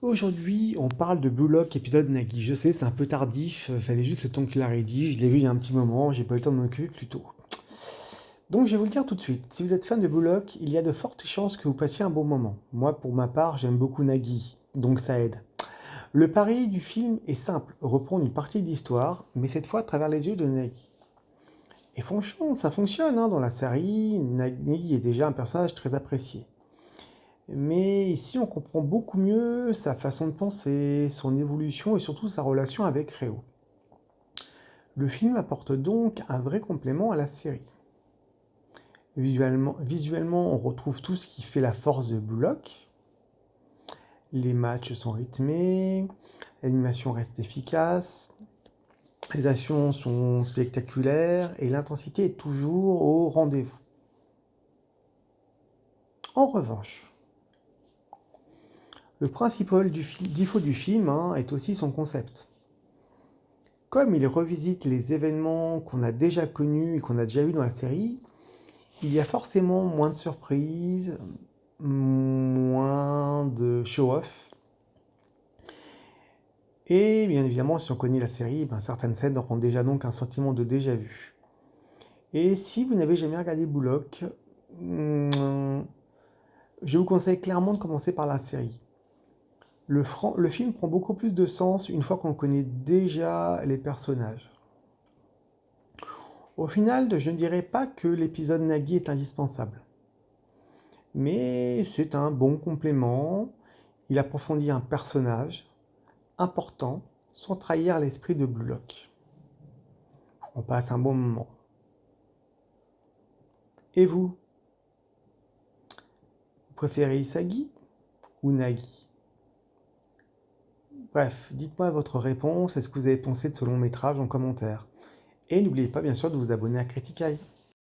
Aujourd'hui, on parle de Blue Lock épisode Nagui. Je sais, c'est un peu tardif, fallait juste le temps que je la rédige. Je l'ai vu il y a un petit moment, j'ai pas eu le temps de m'en occuper plus tôt. Donc je vais vous le dire tout de suite. Si vous êtes fan de Blue Lock, il y a de fortes chances que vous passiez un bon moment. Moi, pour ma part, j'aime beaucoup Nagui, donc ça aide. Le pari du film est simple, reprendre une partie de l'histoire, mais cette fois à travers les yeux de Nagui. Et franchement, ça fonctionne hein, dans la série. Nagui est déjà un personnage très apprécié. Mais ici, on comprend beaucoup mieux sa façon de penser, son évolution et surtout sa relation avec Réo. Le film apporte donc un vrai complément à la série. Visuellement, on retrouve tout ce qui fait la force de Blue Lock. Les matchs sont rythmés, l'animation reste efficace, les actions sont spectaculaires et l'intensité est toujours au rendez-vous. En revanche, le principal défaut du film est aussi son concept. Comme il revisite les événements qu'on a déjà connus et qu'on a déjà vus dans la série, il y a forcément moins de surprises, moins de show-off. Et bien évidemment, si on connaît la série, certaines scènes auront déjà donc un sentiment de déjà-vu. Et si vous n'avez jamais regardé Blue Lock, je vous conseille clairement de commencer par la série. Le film prend beaucoup plus de sens une fois qu'on connaît déjà les personnages. Au final, je ne dirais pas que l'épisode Nagui est indispensable. Mais c'est un bon complément. Il approfondit un personnage important sans trahir l'esprit de Blue Lock. On passe un bon moment. Et vous préférez Isagi ou Nagui? Bref, dites-moi votre réponse et ce que vous avez pensé de ce long métrage en commentaire. Et n'oubliez pas bien sûr de vous abonner à Criticaille.